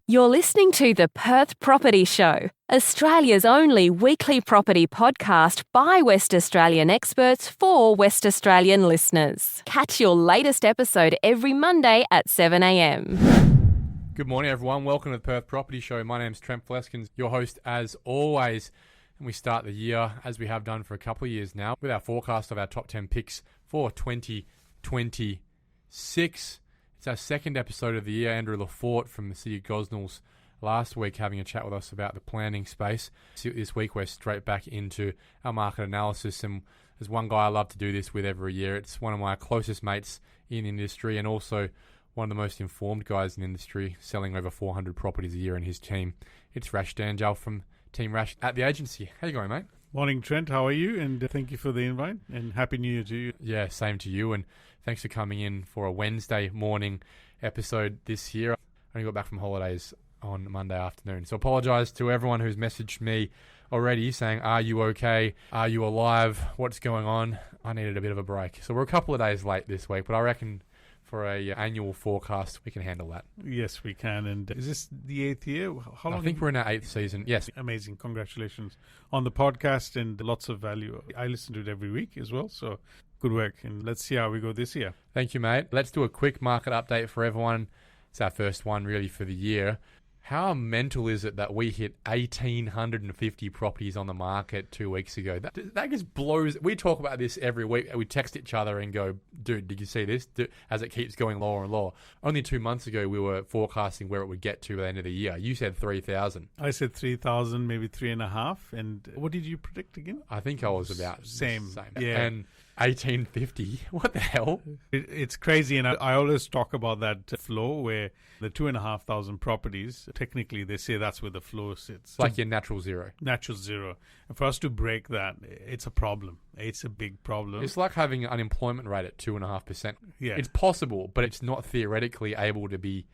You're listening to the Perth Property Show, Australia's only weekly property podcast by West Australian experts for West Australian listeners. Catch your latest episode every Monday at 7 a.m. Good morning, everyone. Welcome to the Perth Property Show. My name's Trent Fleskens, your host as always. And we start the year, as we have done for a couple of years now, with our forecast of our top 10 picks for 2026. It's our second episode of the year. Andrew Lafort from the City of Gosnells last week having a chat with us about the planning space. This week we're straight back into our market analysis, and there's one guy I love to do this with every year. It's one of my closest mates in industry and also one of the most informed guys in industry, selling over 400 properties a year in his team. It's Rash Dhanjal from Team Rash at the agency. How you going, mate? Morning, Trent. How are you? And thank you for the invite, and Happy New Year to you. Yeah, same to you, and thanks for coming in for a Wednesday morning episode this year. I only got back from holidays on Monday afternoon, so apologise to everyone who's messaged me already saying, are you okay? Are you alive? What's going on? I needed a bit of a break. So we're a couple of days late this week, but I reckon for a annual forecast, we can handle that. Yes, we can. And is this the 8th year? How long? I think we're in our 8th season. Yes. Amazing. Congratulations on the podcast and lots of value. I listen to it every week as well, so good work. And let's see how we go this year. Thank you, mate. Let's do a quick market update for everyone. It's our first one really for the year. How mental is it that we hit 1,850 properties on the market 2 weeks ago? That just blows. We talk about this every week. We text each other and go, dude, did you see this? As it keeps going lower and lower. Only 2 months ago, we were forecasting where it would get to at the end of the year. You said 3,000. I said 3,000, maybe 3.5. And what did you predict again? I think I was about same. Yeah. And 1,850. What the hell? It's crazy. And I always talk about that flow where the 2,500 properties, technically they say that's where the flow sits. Like your natural zero. Natural zero. And for us to break that, it's a problem. It's a big problem. It's like having an unemployment rate at 2.5%. Yeah. It's possible, but it's not theoretically able to be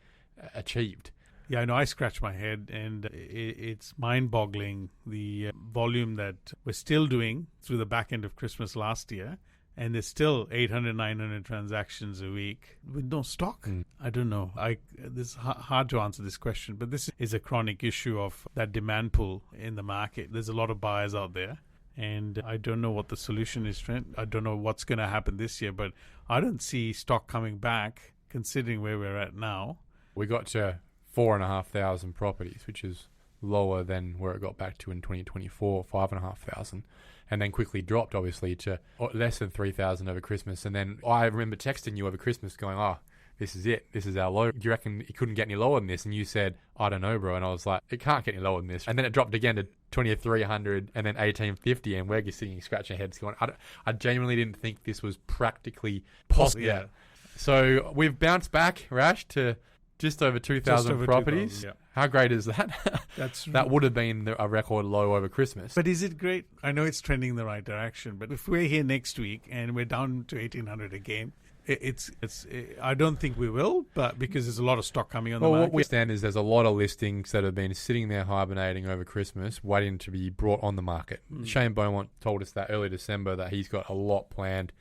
achieved. Yeah, I know. I scratch my head, and it's mind-boggling the volume that we're still doing through the back end of Christmas last year. And there's still 800, 900 transactions a week with no stock. I don't know. This is hard to answer this question, but this is a chronic issue of that demand pull in the market. There's a lot of buyers out there, and I don't know what the solution is, Trent. I don't know what's going to happen this year, but I don't see stock coming back considering where we're at now. We got to 4,500 properties, which is lower than where it got back to in 2024, 5,500. And then quickly dropped, obviously, to less than 3,000 over Christmas. And then I remember texting you over Christmas going, oh, this is it. This is our low. Do you reckon it couldn't get any lower than this? And you said, I don't know, bro. And I was like, it can't get any lower than this. And then it dropped again to 2,300 and then 1,850. And we're just sitting scratching our heads going, I genuinely didn't think this was practically possible. Yeah. So we've bounced back, Rash, to just over 2,000 properties. 2,000, yeah. How great is that? That would have been a record low over Christmas. But is it great? I know it's trending in the right direction, but if we're here next week and we're down to 1,800 again, I don't think we will, but because there's a lot of stock coming on the market. What we understand is there's a lot of listings that have been sitting there hibernating over Christmas, waiting to be brought on the market. Shane Beaumont told us that early December that he's got a lot planned,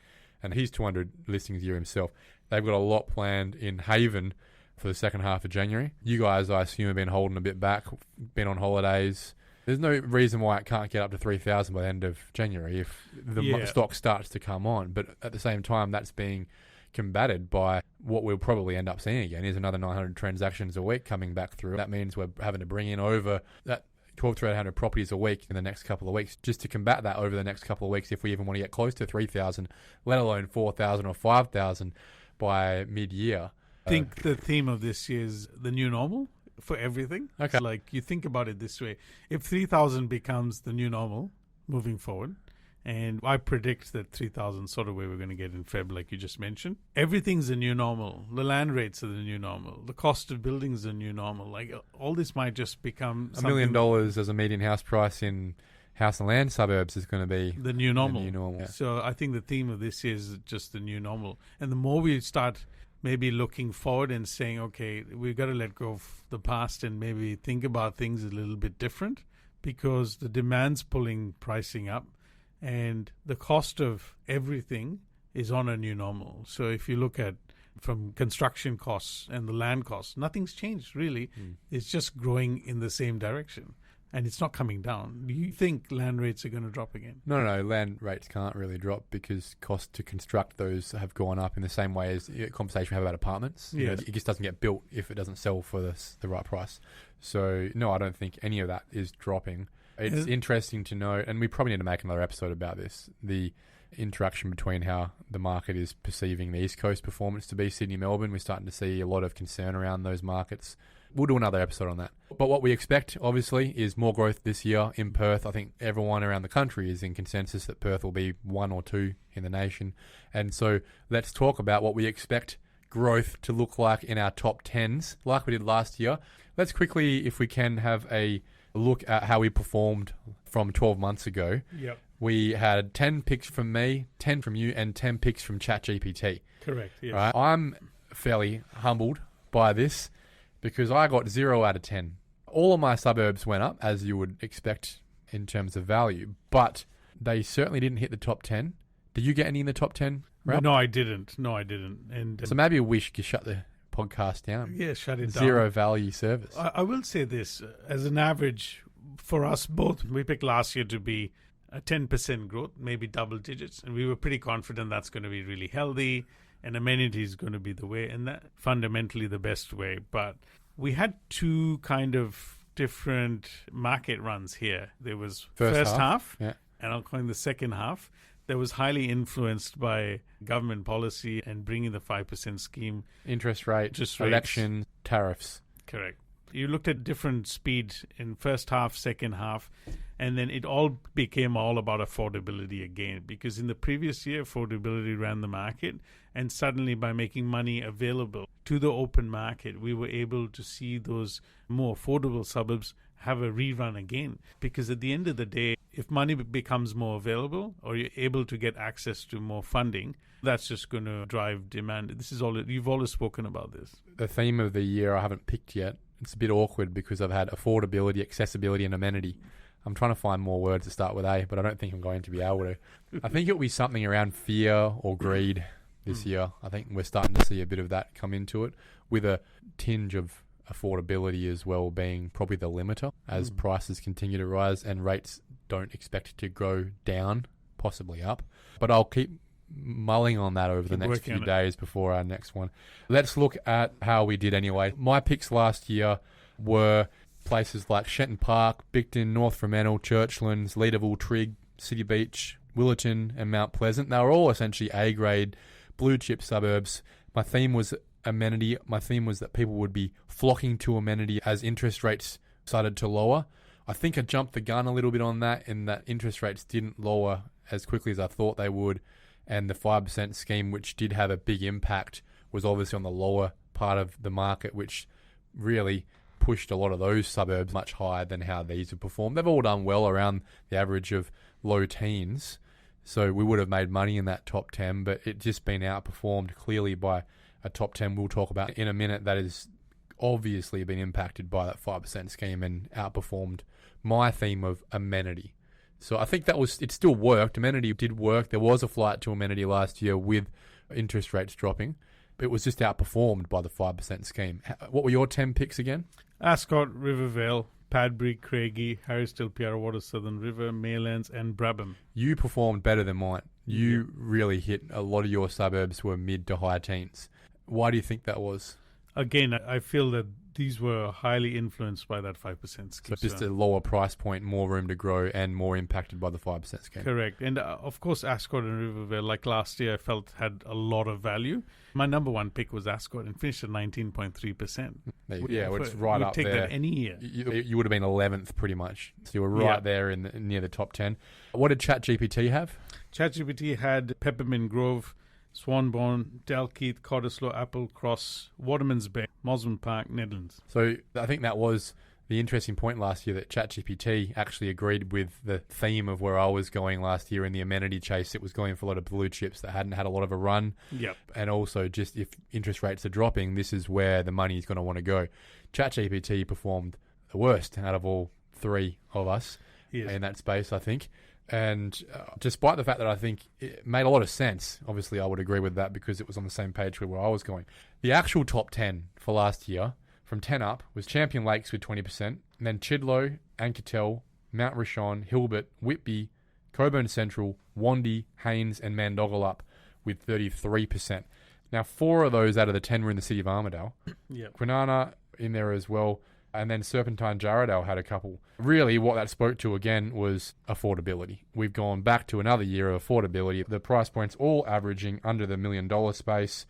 and he's 200 listings a year himself. They've got a lot planned in Haven for the second half of January. You guys, I assume, have been holding a bit back, been on holidays. There's no reason why it can't get up to 3,000 by the end of January if the stock starts to come on. But at the same time, that's being combated by what we'll probably end up seeing again is another 900 transactions a week coming back through. That means we're having to bring in over that 1,200 properties a week in the next couple of weeks just to combat that over the next couple of weeks if we even want to get close to 3,000, let alone 4,000 or 5,000 by mid-year. I think the theme of this year is the new normal for everything. Okay. Like you think about it this way. If 3,000 becomes the new normal moving forward, and I predict that 3,000 sort of where we're going to get in Feb, like you just mentioned, everything's the new normal. The land rates are the new normal. The cost of building is the new normal. Like all this might just become $1 million as a median house price in house and land suburbs is going to be the new normal. Yeah. So I think the theme of this year is just the new normal. And the more we start maybe looking forward and saying, okay, we've got to let go of the past and maybe think about things a little bit different because the demand's pulling pricing up and the cost of everything is on a new normal. So if you look at from construction costs and the land costs. Nothing's changed, really. It's just growing in the same direction. And it's not coming down. Do you think land rates are going to drop again? No. Land rates can't really drop because costs to construct those have gone up in the same way as the conversation we have about apartments. You know, it just doesn't get built if it doesn't sell for the right price. So, no, I don't think any of that is dropping. It's interesting to know, and we probably need to make another episode about this, the interaction between how the market is perceiving the East Coast performance to be Sydney, Melbourne. We're starting to see a lot of concern around those markets. We'll do another episode on that. But what we expect, obviously, is more growth this year in Perth. I think everyone around the country is in consensus that Perth will be 1 or 2 in the nation. And so let's talk about what we expect growth to look like in our top 10s, like we did last year. Let's quickly, if we can, have a look at how we performed from 12 months ago. Yep. We had 10 picks from me, 10 from you, and 10 picks from ChatGPT. Correct, yes. Right? I'm fairly humbled by this, because I got 0 out of 10. All of my suburbs went up, as you would expect in terms of value, but they certainly didn't hit the top 10. Did you get any in the top 10? No, I didn't. And so maybe we should shut the podcast down. Yeah, shut it down. Zero value service. I will say this, as an average for us both, we picked last year to be a 10% growth, maybe double digits, and we were pretty confident that's going to be really healthy. And amenities is going to be the way, and that fundamentally the best way. But we had 2 kind of different market runs here. There was first half, and I'll call it the second half. That was highly influenced by government policy and bringing the 5% scheme. Interest rate, election, tariffs. Correct. You looked at different speed in first half, second half, and then it all became all about affordability again. Because in the previous year, affordability ran the market, and suddenly by making money available to the open market, we were able to see those more affordable suburbs have a rerun again. Because at the end of the day, if money becomes more available or you're able to get access to more funding, that's just going to drive demand. This is all, you've always spoken about this. The theme of the year I haven't picked yet. It's a bit awkward because I've had affordability, accessibility, and amenity. I'm trying to find more words to start with A, but I don't think I'm going to be able to. I think it'll be something around fear or greed this year. I think we're starting to see a bit of that come into it, with a tinge of affordability as well being probably the limiter as prices continue to rise and rates don't expect to go down, possibly up. But I'll keep mulling on that over the next few days before our next one. Let's look at how we did anyway. My picks last year were places like Shenton Park, Bicton, North Fremantle, Churchlands, Leederville, Trigg, City Beach, Willerton and Mount Pleasant. They were all essentially A-grade, blue-chip suburbs. My theme was amenity. My theme was that people would be flocking to amenity as interest rates started to lower. I think I jumped the gun a little bit on that, in that interest rates didn't lower as quickly as I thought they would. And the 5% scheme, which did have a big impact, was obviously on the lower part of the market, which really pushed a lot of those suburbs much higher than how these have performed. They've all done well around the average of low teens. So we would have made money in that top 10, but it's just been outperformed clearly by a top 10 we'll talk about in a minute that has obviously been impacted by that 5% scheme and outperformed my theme of amenity. So I think it still worked. Amenity did work. There was a flight to amenity last year with interest rates dropping. But it was just outperformed by the 5% scheme. What were your 10 picks again? Ascot, Rivervale, Padbury, Craigie, Harrisdale, Piarwater, Southern River, Maylands and Brabham. You performed better than mine. You really hit a lot of your suburbs were mid to high teens. Why do you think that was? Again, I feel that these were highly influenced by that 5% scheme. So just a lower price point, more room to grow, and more impacted by the 5% scheme. Correct. And of course, Ascot and Rivervale, like last year, I felt had a lot of value. My number one pick was Ascot and finished at 19.3%. Yeah, it's right up there. Take that any year. You would have been 11th pretty much. So you were right there near the top 10. What did ChatGPT have? ChatGPT had Peppermint Grove, Swanbourne, Dalkeith, Cottesloe, Apple Cross, Waterman's Bay, Mosman Park, Nedlands. So I think that was the interesting point last year, that ChatGPT actually agreed with the theme of where I was going last year in the amenity chase. It was going for a lot of blue chips that hadn't had a lot of a run. Yep. And also just if interest rates are dropping, this is where the money is going to want to go. ChatGPT performed the worst out of all three of us in that space, I think. And despite the fact that I think it made a lot of sense, obviously I would agree with that because it was on the same page where I was going. The actual top 10 for last year, from 10 up, was Champion Lakes with 20%, and then Chidlow, Anketel, Mount Rishon, Hilbert, Whitby, Cockburn Central, Wandie, Haynes, and Mandogal with 33%. Now, 4 of those out of the 10 were in the city of Armidale. Yep. Kwinana in there as well. And then Serpentine Jarrahdale had a couple. Really, what that spoke to, again, was affordability. We've gone back to another year of affordability. The price points all averaging under the $1 million space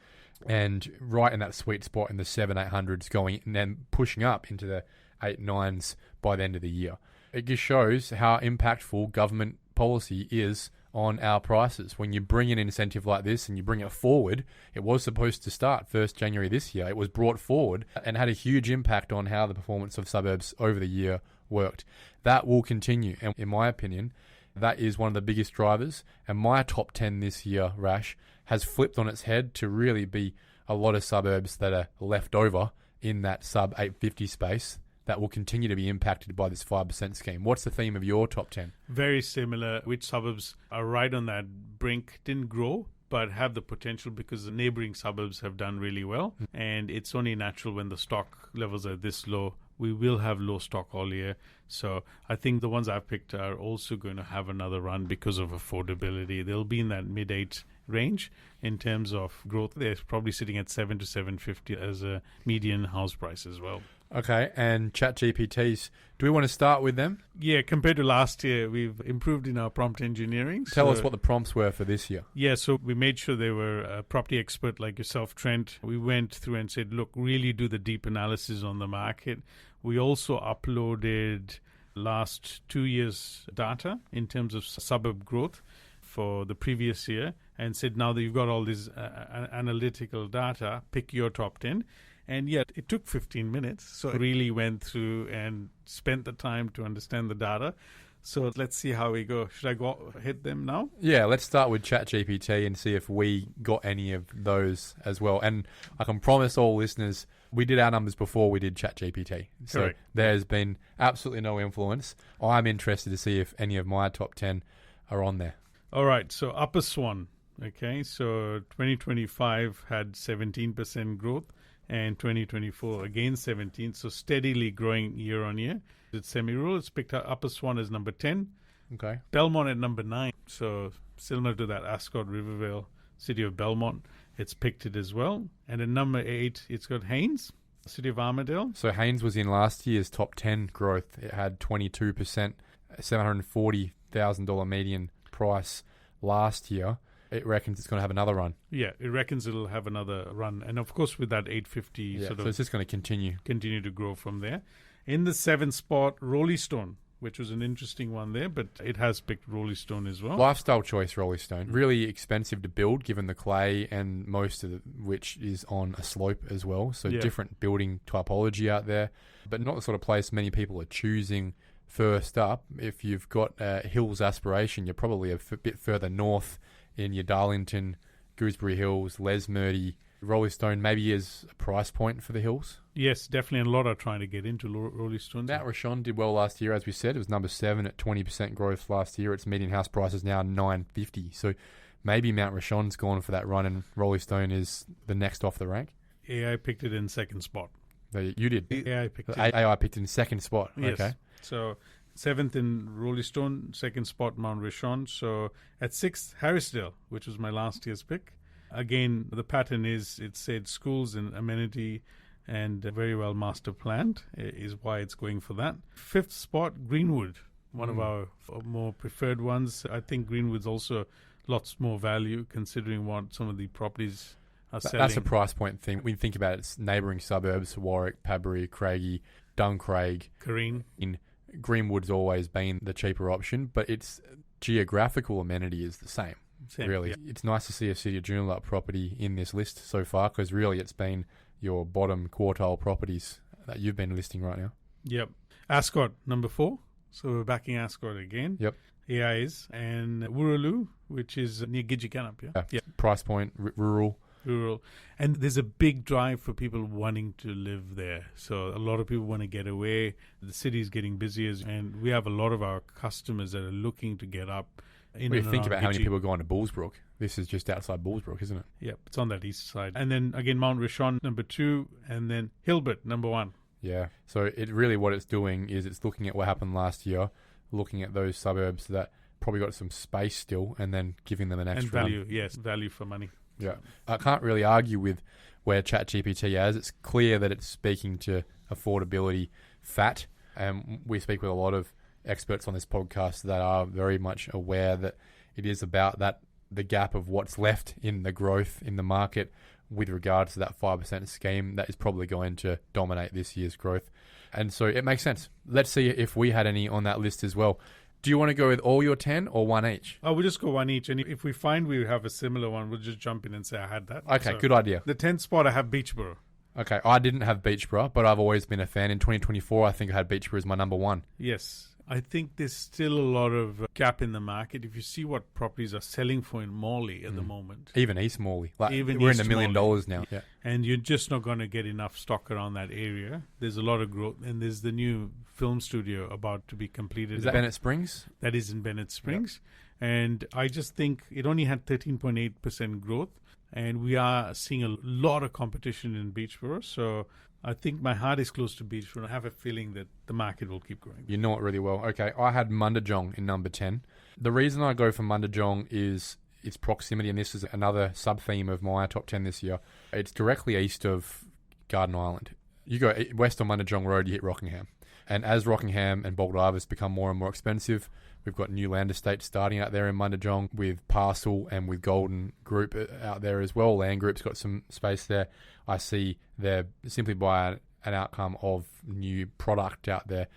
and right in that sweet spot in the 700-800s going and then pushing up into the 8-9s by the end of the year. It just shows how impactful government policy is on our prices. When you bring an incentive like this and you bring it forward, it was supposed to start 1st January this year. It was brought forward and had a huge impact on how the performance of suburbs over the year worked. That will continue. And in my opinion, that is one of the biggest drivers. And my top 10 this year, Rash, has flipped on its head to really be a lot of suburbs that are left over in that sub 850 space that will continue to be impacted by this 5% scheme. What's the theme of your top 10? Very similar. Which suburbs are right on that brink, didn't grow, but have the potential because the neighbouring suburbs have done really well. And it's only natural when the stock levels are this low. We will have low stock all year. So I think the ones I've picked are also going to have another run because of affordability. They'll be in that mid-8 range in terms of growth. They're probably sitting at 7 to 750 as a median house price as well. Okay, and ChatGPTs, do we want to start with them? Yeah, compared to last year, we've improved in our prompt engineering. Tell us what the prompts were for this year. Yeah, so we made sure they were a property expert like yourself, Trent. We went through and said, look, really do the deep analysis on the market. We also uploaded last 2 years' data in terms of suburb growth for the previous year and said, now that you've got all this analytical data, pick your top 10. And yet it took 15 minutes. So I really went through and spent the time to understand the data. So let's see how we go. Should I go hit them now? Yeah, let's start with ChatGPT and see if we got any of those as well. And I can promise all listeners, we did our numbers before we did ChatGPT. So Correct. There's been absolutely no influence. I'm interested to see if any of my top 10 are on there. All right. So Upper Swan. Okay. So 2025 had 17% growth. And 2024 again 17, so steadily growing year on year. It's semi-rural. It's picked up Upper Swan as number 10. Okay. Belmont at number 9. So similar to that Ascot, Rivervale, City of Belmont. It's picked it as well. And at number 8, it's got Haynes, City of Armidale. So Haynes was in last year's top 10 growth. It had 22%, $740,000 median price last year. It reckons it's going to have another run. Yeah, it reckons it'll have another run. And of course, with that 850 so it's just going to continue to grow from there. In the 7th spot, Rolly Stone, which was an interesting one there, but it has picked Rolly Stone as well. Lifestyle choice, Rolly Stone. Really expensive to build given the clay and most of which is on a slope as well. So different building typology out there, but not the sort of place many people are choosing first up. If you've got a hills aspiration, you're probably a bit further north in your Darlington, Gooseberry Hills, Lesmurdy. Rolly Stone maybe is a price point for the hills. Yes, definitely. And a lot are trying to get into Rolly Stone. Mount Rishon did well last year, as we said. It was number 7 at 20% growth last year. Its median house price is now $950. So maybe Mount Rishon's gone for that run and Rolly Stone is the next off the rank. AI picked it in 2nd spot. You did? AI picked it. AI picked it in 2nd spot. Yes. Okay. So 7th in Rolly Stone, 2nd spot Mount Rishon. So at 6th, Harrisdale, which was my last year's pick. Again, the pattern is it said schools and amenity and very well master planned is why it's going for that. 5th spot, Greenwood, one of our more preferred ones. I think Greenwood's also lots more value considering what some of the properties are selling. That's a price point thing. When you think about its neighbouring suburbs, Warwick, Padbury, Craigie, Duncraig, Careen. In Greenwood's always been the cheaper option, but its geographical amenity is the same. Really. Yeah. It's nice to see a City of Joondalup property in this list so far because really it's been your bottom quartile properties that you've been listing right now. Yep. Ascot, number 4. So we're backing Ascot again. Yep. AIs. And Wooroloo, which is near Gidgekannup. Yeah. Price point, rural. rural. And there's a big drive for people wanting to live there. So a lot of people want to get away. The city is getting busier, and we have a lot of our customers that are looking to get up. When you think about how many people are going to Bullsbrook, this is just outside Bullsbrook, isn't it? Yep, it's on that east side. And then again, Mount Rishon, number 2, and then Hilbert, number 1. Yeah. So it really what it's doing is it's looking at what happened last year, looking at those suburbs that probably got some space still, and then giving them an extra and value. Yes, value for money. Yeah. I can't really argue with where ChatGPT is. It's clear that it's speaking to affordability fat. And we speak with a lot of experts on this podcast that are very much aware that it is about that the gap of what's left in the growth in the market with regards to that 5% scheme that is probably going to dominate this year's growth. And so it makes sense. Let's see if we had any on that list as well. Do you want to go with all your 10 or one each? Oh, we'll just go one each. And if we find we have a similar one, we'll just jump in and say I had that. Okay, so good idea. The 10th spot, I have Beachboro. Okay, I didn't have Beachboro, but I've always been a fan. In 2024, I think I had Beachboro as my number 1. Yes. I think there's still a lot of gap in the market. If you see what properties are selling for in Morley at the moment. Even East Morley. Even we're East in $1 million Morley. now. Yeah. And you're just not going to get enough stock around that area. There's a lot of growth. And there's the new film studio about to be completed. Is that Bennett Springs? That is in Bennett Springs. Yep. And I just think it only had 13.8% growth. And we are seeing a lot of competition in Beachboro. So I think my heart is close to Beachboro. I have a feeling that the market will keep growing. You know it really well. Okay, I had Mundajong in number 10. The reason I go for Mundajong is its proximity, and this is another sub-theme of my top 10 this year. It's directly east of Garden Island. You go west on Mundajong Road, you hit Rockingham. And as Rockingham and Baldivis become more and more expensive, we've got new land estates starting out there in Mundajong with Parcel and with Golden Group out there as well. Land Group's got some space there. I see they're simply by an outcome of new product out there.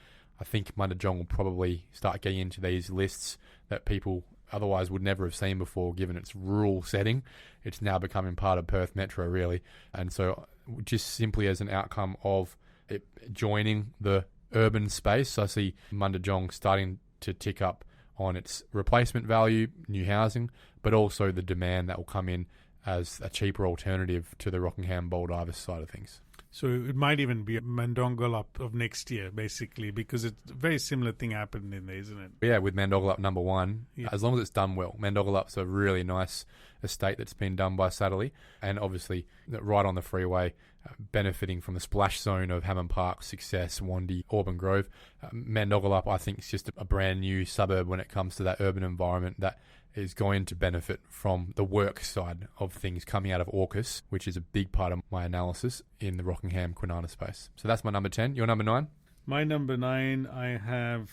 I think Mundajong will probably start getting into these lists that people otherwise would never have seen before, given its rural setting. It's now becoming part of Perth Metro, really. And so just simply as an outcome of it joining the urban space, I see Mundajong starting to tick up on its replacement value, new housing, but also the demand that will come in as a cheaper alternative to the Rockingham Baldivis side of things. So it might even be a Mandongalap of next year, basically, because it's a very similar thing happened in there, isn't it? Yeah, with Mandongalap number 1, Yeah. as long as it's done well. Mandogalup's a really nice estate that's been done by Satterley, and obviously right on the freeway, benefiting from the splash zone of Hammond Park, Success, Wandy, Auburn Grove. Mandogalup, I think, is just a brand new suburb when it comes to that urban environment that is going to benefit from the work side of things coming out of AUKUS, which is a big part of my analysis in the Rockingham Kwinana space. So that's my number 10. Your number 9? My number 9, I have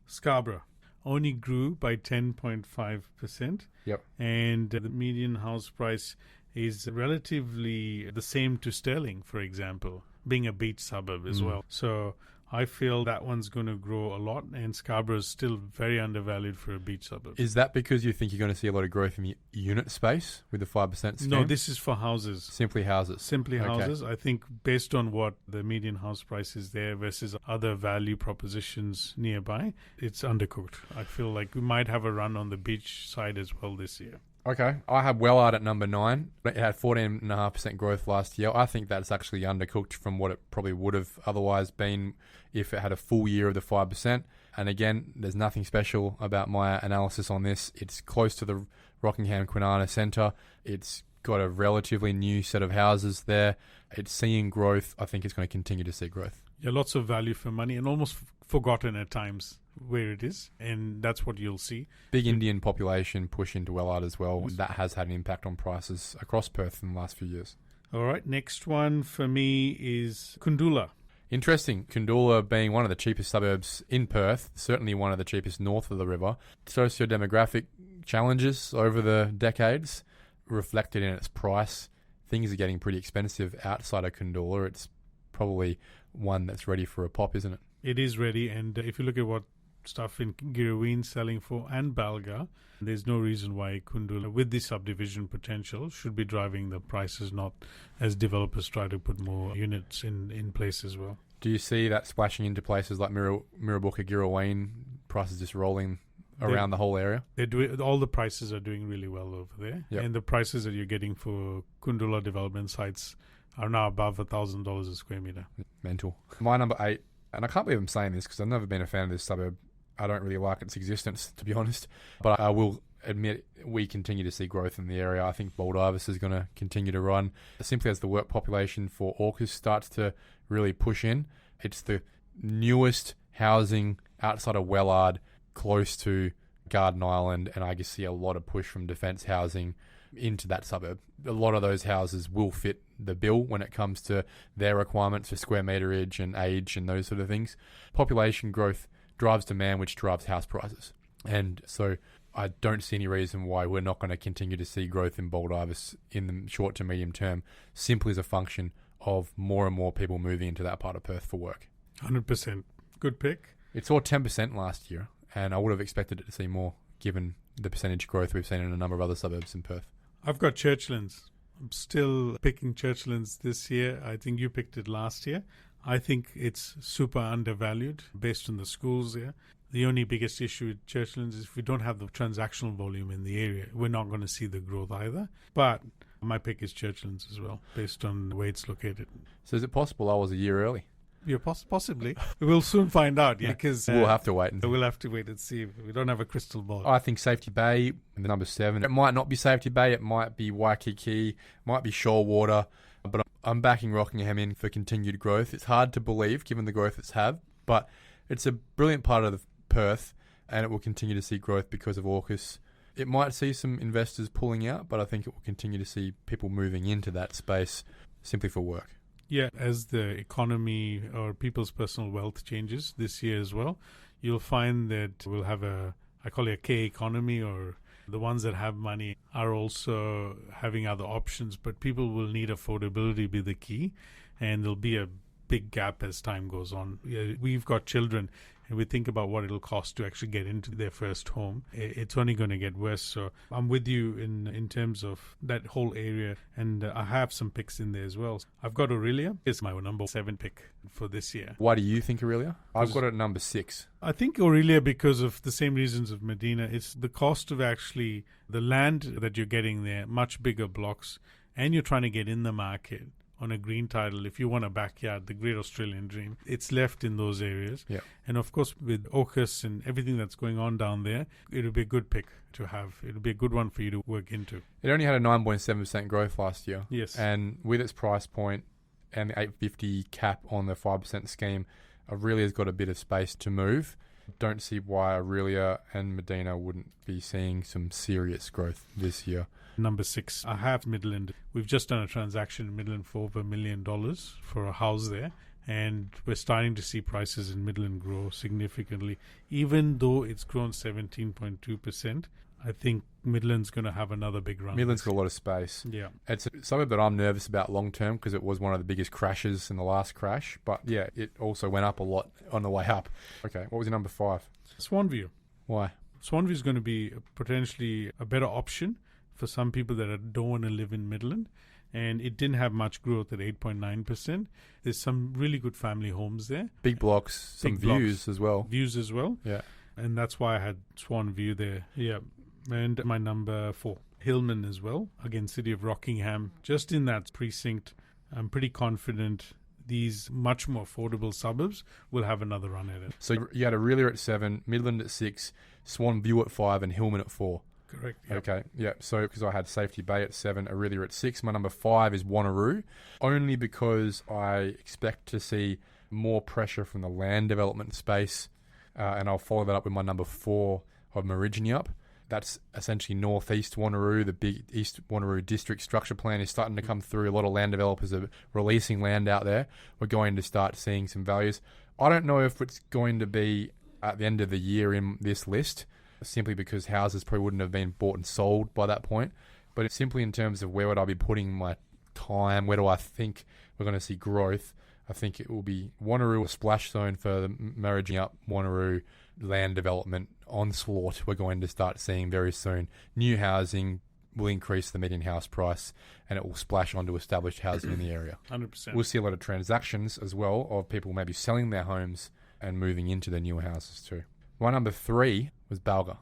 Scarborough. Only grew by 10.5%. Yep. And the median house price is relatively the same to Stirling, for example, being a beach suburb as well. So I feel that one's going to grow a lot, and Scarborough is still very undervalued for a beach suburb. Is that because you think you're going to see a lot of growth in the unit space with the 5% scheme? No, this is for houses. Simply houses. Simply Okay. houses. I think based on what the median house price is there versus other value propositions nearby, it's undercooked. I feel like we might have a run on the beach side as well this year. Okay, I have Wellard at number 9. It had 14.5% growth last year. I think that's actually undercooked from what it probably would have otherwise been if it had a full year of the 5%. And again, there's nothing special about my analysis on this. It's close to the Rockingham Kwinana Centre. It's got a relatively new set of houses there. It's seeing growth. I think it's going to continue to see growth. Yeah, lots of value for money and almost forgotten at times where it is, and that's what you'll see. Big Indian population push into Wellard as well. Yes. That has had an impact on prices across Perth in the last few years. All right, next one for me is Kundula. Interesting. Kundula being one of the cheapest suburbs in Perth, certainly one of the cheapest north of the river. Socio-demographic challenges over the decades reflected in its price. Things are getting pretty expensive outside of Kundula. It's probably one that's ready for a pop, isn't it? It is ready, and if you look at what stuff in Girraween selling for and Balga, there's no reason why Kundula, with the subdivision potential, should be driving the prices, not as developers try to put more units in place as well. Do you see that splashing into places like Mirrabooka, Girraween, prices just rolling around the whole area. All the prices are doing really well over there. Yep. And the prices that you're getting for Kundula development sites are now above $1,000 a square meter. Mental. My number 8, and I can't believe I'm saying this because I've never been a fan of this suburb. I don't really like its existence, to be honest. But I will admit we continue to see growth in the area. I think Baldivis is going to continue to run. Simply as the work population for AUKUS starts to really push in, it's the newest housing outside of Wellard, close to Garden Island, and I can see a lot of push from defence housing into that suburb. A lot of those houses will fit the bill when it comes to their requirements for square meterage and age and those sort of things. Population growth drives demand, which drives house prices. And so I don't see any reason why we're not going to continue to see growth in Baldivis in the short to medium term, simply as a function of more and more people moving into that part of Perth for work. 100%. Good pick. It saw 10% last year, and I would have expected it to see more, given the percentage growth we've seen in a number of other suburbs in Perth. I've got Churchlands. I'm still picking Churchlands this year. I think you picked it last year. I think it's super undervalued based on the schools there. The only biggest issue with Churchlands is if we don't have the transactional volume in the area, we're not going to see the growth either. But my pick is Churchlands as well, based on where it's located. So is it possible I was a year early? Yeah, possibly. We'll soon find out, because we'll have to wait. We'll have to wait and see. We don't have a crystal ball. I think Safety Bay, the number 7. It might not be Safety Bay. It might be Waikiki. Might be Shorewater. But I'm backing Rockingham in for continued growth. It's hard to believe, given the growth it's had. But it's a brilliant part of Perth, and it will continue to see growth because of AUKUS. It might see some investors pulling out, but I think it will continue to see people moving into that space simply for work. Yeah, as the economy or people's personal wealth changes this year as well, you'll find that we'll have I call it a K economy, or the ones that have money are also having other options, but people will need affordability be the key, and there'll be a big gap as time goes on. Yeah, we've got children, and we think about what it'll cost to actually get into their first home. It's only going to get worse. So I'm with you in terms of that whole area, and I have some picks in there as well. I've got Aurelia. It's my number 7 pick for this year. Why do you think Aurelia? I've got it at number 6. I think Aurelia because of the same reasons of Medina. It's the cost of actually the land that you're getting there, much bigger blocks, and you're trying to get in the market on a green title. If you want a backyard, the great Australian dream, it's left in those areas. Yeah. And of course, with AUKUS and everything that's going on down there, it'll be a good pick to have. It'll be a good one for you to work into. It only had a 9.7% growth last year. Yes. And with its price point and the $850 cap on the 5% scheme, Aurelia's got a bit of space to move. Don't see why Aurelia and Medina wouldn't be seeing some serious growth this year. Number 6, I have Midland. We've just done a transaction in Midland for over $1 million for a house there, and we're starting to see prices in Midland grow significantly. Even though it's grown 17.2%, I think Midland's going to have another big run. Midland's got a lot of space. Yeah. It's a suburb that I'm nervous about long term because it was one of the biggest crashes in the last crash. But yeah, it also went up a lot on the way up. Okay, what was your number 5? Swanview. Why? Swanview is going to be potentially a better option for some people that don't want to live in Midland. And it didn't have much growth at 8.9%. There's some really good family homes there. Big blocks, some views as well. Views as well. Yeah. And that's why I had Swanview there. Yeah. And my number 4, Hillman as well. Again, City of Rockingham. Just in that precinct, I'm pretty confident these much more affordable suburbs will have another run at it. So you had Aurelia at 7, Midland at 6, Swanview at 5, and Hillman at 4. Correct. Yep. Okay, yeah. So because I had Safety Bay at 7, Aurelia at 6. My number 5 is Wanneroo, only because I expect to see more pressure from the land development space, and I'll follow that up with my number 4 of Meridian. That's essentially northeast Wanneroo. The big East Wanneroo district structure plan is starting to come through. A lot of land developers are releasing land out there. We're going to start seeing some values. I don't know if it's going to be at the end of the year in this list, simply because houses probably wouldn't have been bought and sold by that point. But it's simply in terms of where would I be putting my time, where do I think we're going to see growth. I think it will be Wanneroo, a splash zone for the merging up Wanneroo land development onslaught we're going to start seeing very soon. New housing will increase the median house price, and it will splash onto established housing in the area. 100%. We'll see a lot of transactions as well of people maybe selling their homes and moving into their newer houses too. My number 3 was Balga.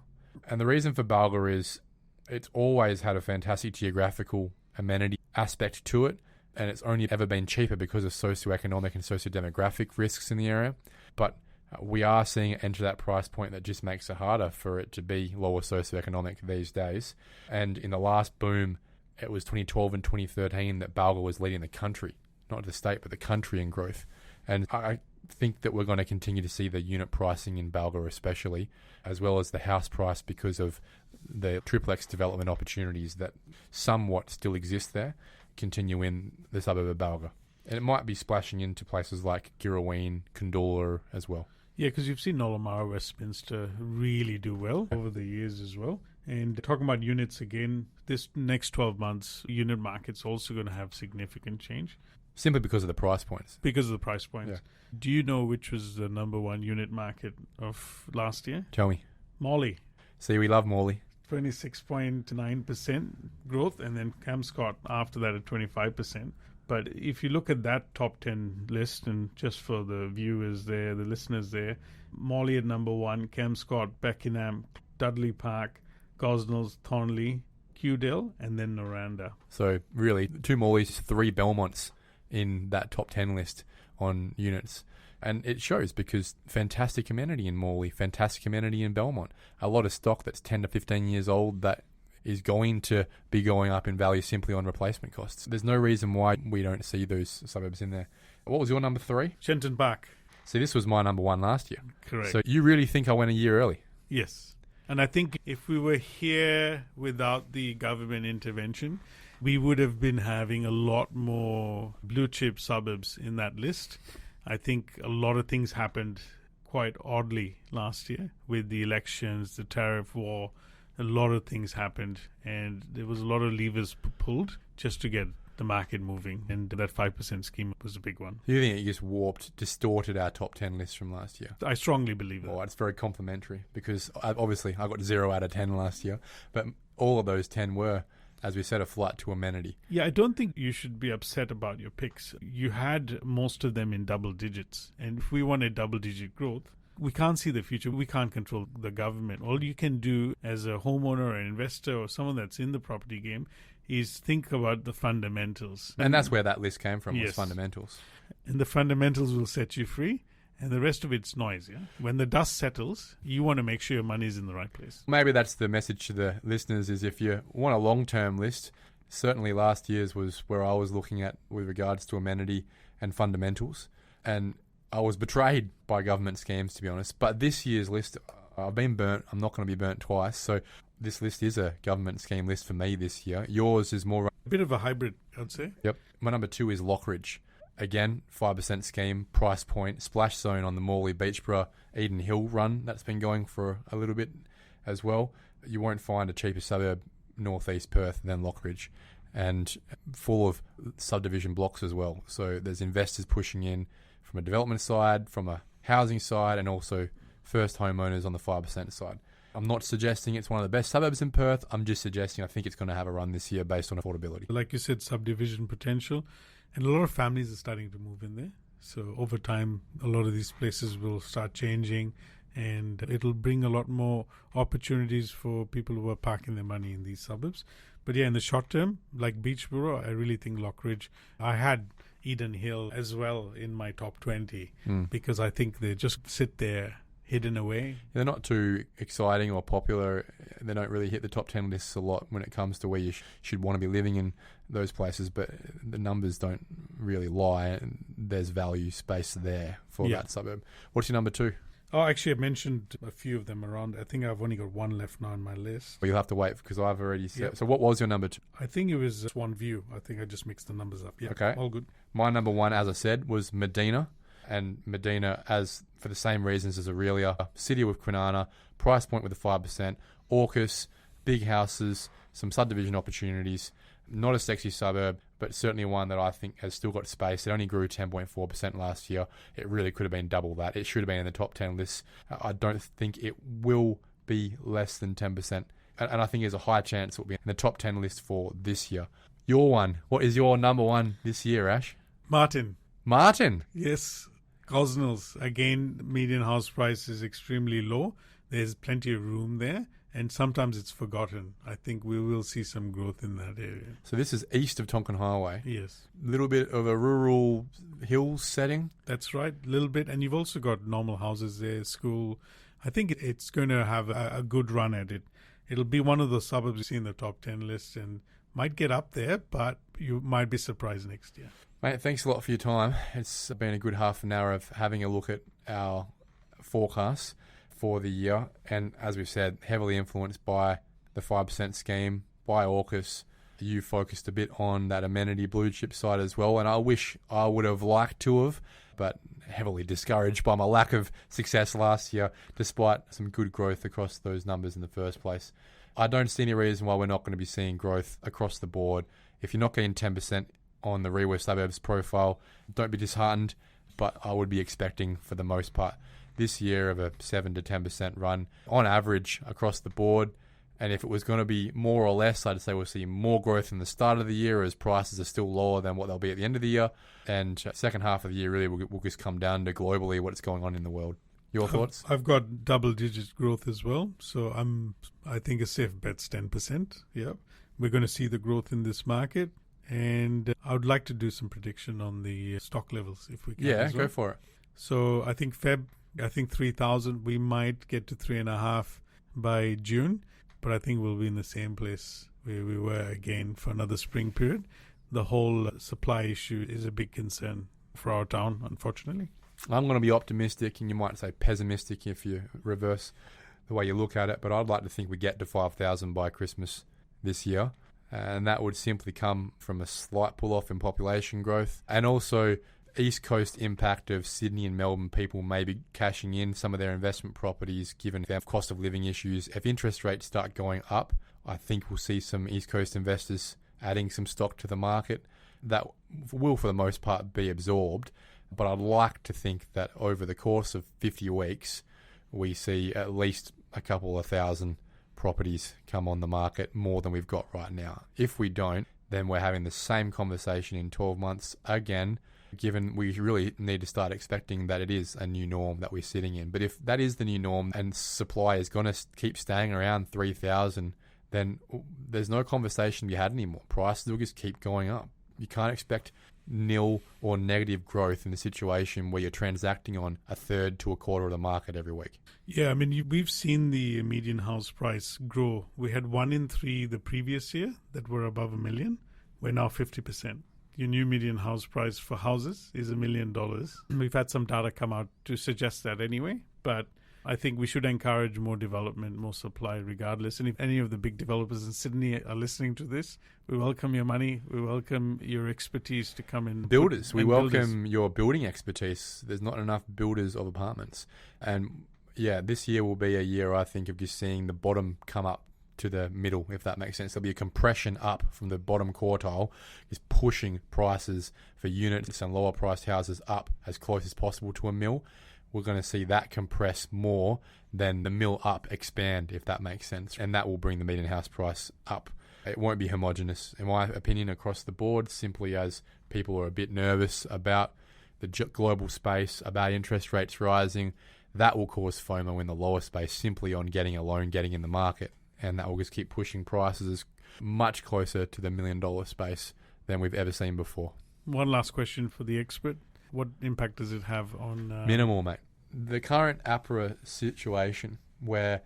And the reason for Balga is it's always had a fantastic geographical amenity aspect to it, and it's only ever been cheaper because of socioeconomic and sociodemographic risks in the area. But we are seeing it enter that price point that just makes it harder for it to be lower socioeconomic these days. And in the last boom, it was 2012 and 2013 that Balga was leading the country, not the state, but the country in growth. And I think that we're going to continue to see the unit pricing in Balga especially, as well as the house price, because of the triplex development opportunities that somewhat still exist there, continue in the suburb of Balga. And it might be splashing into places like Girraween, Kundoola as well. Yeah, because you've seen Nollamara, Westminster really do well over the years as well. And talking about units again, this next 12 months, unit market's also going to have significant change. Simply because of the price points. Because of the price points. Yeah. Do you know which was the number one unit market of last year? Tell me. Morley. See, we love Morley. 26.9% growth, and then Camscott after that at 25%. But if you look at that top 10 list, and just for the viewers there, the listeners there, Morley at number one, Camscott, Beckenham, Dudley Park, Gosnells, Thornley, Cudell, and then Noranda. So really, 2 Morleys, 3 Belmonts in that top 10 list on units. And it shows because fantastic amenity in Morley, fantastic amenity in Belmont. A lot of stock that's 10 to 15 years old that is going to be going up in value simply on replacement costs. There's no reason why we don't see those suburbs in there. What was your number 3? Shenton Park. See, this was my number 1 last year. Correct. So you really think I went a year early? Yes. And I think if we were here without the government intervention, we would have been having a lot more blue chip suburbs in that list. I think a lot of things happened quite oddly last year with the elections, the tariff war. A lot of things happened, and there was a lot of levers pulled just to get the market moving, and that 5% scheme was a big one. Do you think it just distorted our top 10 list from last year? I strongly believe that. Oh, it's very complimentary because obviously I got 0 out of 10 last year, but all of those 10 were, as we said, a flight to amenity. Yeah, I don't think you should be upset about your picks. You had most of them in double digits, and if we wanted double-digit growth, we can't see the future. We can't control the government. All you can do as a homeowner or an investor or someone that's in the property game is think about the fundamentals. And that's where that list came from, was Yes. fundamentals. And the fundamentals will set you free, and the rest of it's noise. Yeah. When the dust settles, you want to make sure your money is in the right place. Maybe that's the message to the listeners, is if you want a long-term list, certainly last year's was where I was looking at with regards to amenity and fundamentals. And I was betrayed by government schemes, to be honest. But this year's list, I've been burnt. I'm not going to be burnt twice. So this list is a government scheme list for me this year. Yours is more... A bit of a hybrid, I'd say. Yep. My number 2 is Lockridge. Again, 5% scheme, price point, splash zone on the Morley Beachborough Eden Hill run. That's been going for a little bit as well. You won't find a cheaper suburb northeast Perth than Lockridge, and full of subdivision blocks as well. So there's investors pushing in from a development side, from a housing side, and also first homeowners on the 5% side. I'm not suggesting it's one of the best suburbs in Perth. I'm just suggesting I think it's going to have a run this year based on affordability. Like you said, subdivision potential. And a lot of families are starting to move in there. So over time, a lot of these places will start changing, and it'll bring a lot more opportunities for people who are parking their money in these suburbs. But yeah, in the short term, like Beachborough, I really think Lockridge. I had Eden Hill as well in my top 20 because I think they just sit there hidden away. They're not too exciting or popular. They don't really hit the top 10 lists a lot when it comes to where you should want to be living in those places, but the numbers don't really lie. There's value space there for that suburb. What's your number 2? Oh, actually, I mentioned a few of them around. I think I've only got one left now on my list. Well, you'll have to wait because I've already said. Yep. So what was your number 2? I think it was Swan View. I think I just mixed the numbers up. Yeah, okay. All good. My number 1, as I said, was Medina. And Medina, as for the same reasons as Aurelia, city with Kwinana, price point with the 5%, AUKUS, big houses, some subdivision opportunities. Not a sexy suburb, but certainly one that I think has still got space. It only grew 10.4% last year. It really could have been double that. It should have been in the top 10 lists. I don't think it will be less than 10%. And I think there's a high chance it will be in the top 10 list for this year. Your one. What is your number 1 this year, Ash? Martin. Yes. Gosnells. Again, median house price is extremely low. There's plenty of room there. and sometimes it's forgotten. I think we will see some growth in that area. So this is east of Tonkin Highway. Yes. A little bit of a rural hills setting. That's right, a little bit. And you've also got normal houses there, school. I think it's going to have a good run at it. It'll be one of those suburbs you see in the top 10 list and might get up there, but you might be surprised next year. Mate, thanks a lot for your time. It's been a good half an hour of having a look at our forecasts for the year. And as we've said, heavily influenced by the 5% scheme, by AUKUS. You focused a bit on that amenity blue chip side as well. And I wish I would have liked to have, but heavily discouraged by my lack of success last year, despite some good growth across those numbers in the first place. I don't see any reason why we're not going to be seeing growth across the board. If you're not getting 10% on the Rewa Suburbs profile, don't be disheartened, but I would be expecting, for the most part, this year of a 7 to 10% run on average across the board. And if it was going to be more or less, I'd say we'll see more growth in the start of the year as prices are still lower than what they'll be at the end of the year. And second half of the year really will just come down to globally what's going on in the world. Your thoughts? I've got double-digit growth as well, so I think a safe bet's 10%. Yeah, we're going to see the growth in this market, and I would like to do some prediction on the stock levels if we can. Yeah, as well. Go for it. So I think 3,000. We might get to 3.5 by June, but I think we'll be in the same place where we were again for another spring period. The whole supply issue is a big concern for our town, unfortunately. I'm going to be optimistic, and you might say pessimistic if you reverse the way you look at it, but I'd like to think we get to 5,000 by Christmas this year, and that would simply come from a slight pull-off in population growth, and also East Coast impact of Sydney and Melbourne people maybe cashing in some of their investment properties given their cost of living issues. If interest rates start going up, I think we'll see some East Coast investors adding some stock to the market. That will, for the most part, be absorbed. But I'd like to think that over the course of 50 weeks, we see at least a couple of thousand properties come on the market, more than we've got right now. If we don't, then we're having the same conversation in 12 months again, given we really need to start expecting that it is a new norm that we're sitting in. But if that is the new norm and supply is going to keep staying around 3,000, then there's no conversation to be had anymore. Prices will just keep going up. You can't expect nil or negative growth in the situation where you're transacting on a third to a quarter of the market every week. Yeah, I mean, we've seen the median house price grow. We had 1 in 3 the previous year that were above $1 million. We're now 50%. Your new median house price for houses is $1 million. We've had some data come out to suggest that anyway, but I think we should encourage more development, more supply regardless. And if any of the big developers in Sydney are listening to this, we welcome your money. We welcome your expertise to come in. Builders. We welcome your building expertise. There's not enough builders of apartments. And yeah, this year will be a year, I think, of just seeing the bottom come up to the middle, if that makes sense. There'll be a compression up from the bottom quartile, is pushing prices for units and lower priced houses up as close as possible to $1 million. We're going to see that compress more than the mill up expand, if that makes sense. And that will bring the median house price up. It won't be homogenous, in my opinion, across the board, simply as people are a bit nervous about the global space, about interest rates rising. That will cause FOMO in the lower space simply on getting a loan, getting in the market. And that will just keep pushing prices much closer to the $1 million space than we've ever seen before. One last question for the expert. What impact does it have on... Minimal, mate. The current APRA situation where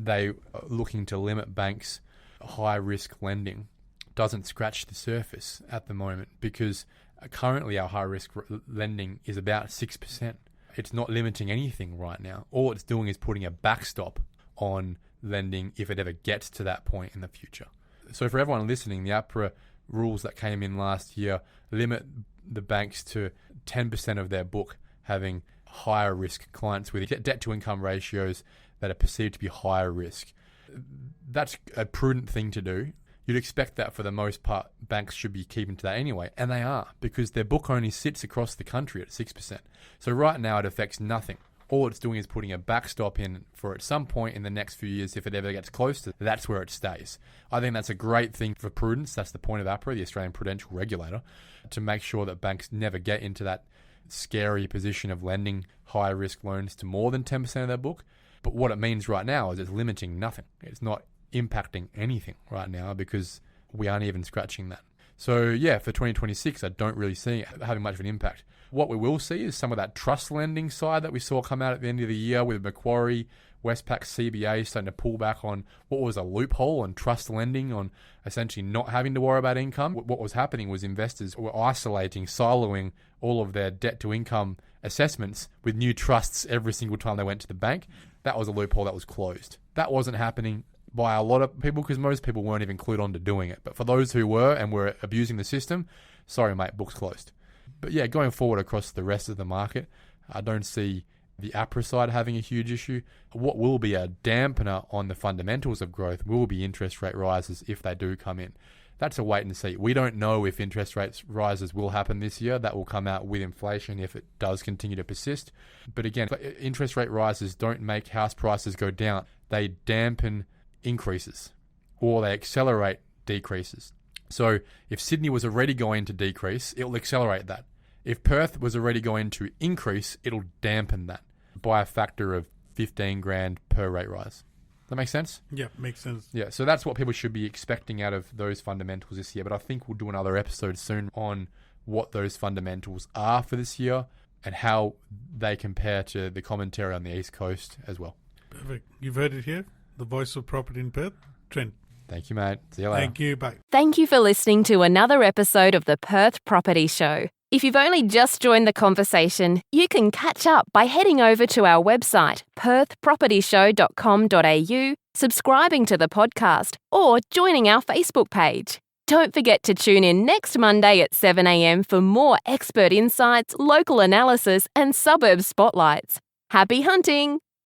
they are looking to limit banks' high-risk lending doesn't scratch the surface at the moment, because currently our high-risk lending is about 6%. It's not limiting anything right now. All it's doing is putting a backstop on lending if it ever gets to that point in the future. So for everyone listening, the APRA rules that came in last year limit the banks to 10% of their book having higher risk clients with debt to income ratios that are perceived to be higher risk. That's a prudent thing to do. You'd expect that for the most part, banks should be keeping to that anyway, and they are, because their book only sits across the country at 6%. So right now it affects nothing. All it's doing is putting a backstop in for at some point in the next few years, if it ever gets close to, that's where it stays. I think that's a great thing for prudence. That's the point of APRA, the Australian Prudential Regulator, to make sure that banks never get into that scary position of lending high-risk loans to more than 10% of their book. But what it means right now is it's limiting nothing. It's not impacting anything right now because we aren't even scratching that. So yeah, for 2026, I don't really see it having much of an impact. What we will see is some of that trust lending side that we saw come out at the end of the year with Macquarie, Westpac, CBA starting to pull back on what was a loophole on trust lending, on essentially not having to worry about income. What was happening was investors were isolating, siloing all of their debt to income assessments with new trusts every single time they went to the bank. That was a loophole that was closed. That wasn't happening by a lot of people because most people weren't even clued on to doing it. But for those who were and were abusing the system, sorry mate, book's closed. But yeah, going forward across the rest of the market, I don't see the APRA side having a huge issue. What will be a dampener on the fundamentals of growth will be interest rate rises if they do come in. That's a wait and see. We don't know if interest rates rises will happen this year. That will come out with inflation if it does continue to persist. But again, interest rate rises don't make house prices go down. They dampen increases or they accelerate decreases. So if Sydney was already going to decrease, it will accelerate that. If Perth was already going to increase, it'll dampen that by a factor of 15 grand per rate rise. That make sense? Yeah, makes sense. Yeah, so that's what people should be expecting out of those fundamentals this year. But I think we'll do another episode soon on what those fundamentals are for this year and how they compare to the commentary on the East Coast as well. Perfect. You've heard it here. The voice of property in Perth, Trent. Thank you, mate. See you later. Thank you. Bye. Thank you for listening to another episode of the Perth Property Show. If you've only just joined the conversation, you can catch up by heading over to our website, perthpropertyshow.com.au, subscribing to the podcast, or joining our Facebook page. Don't forget to tune in next Monday at 7 a.m. for more expert insights, local analysis, and suburb spotlights. Happy hunting!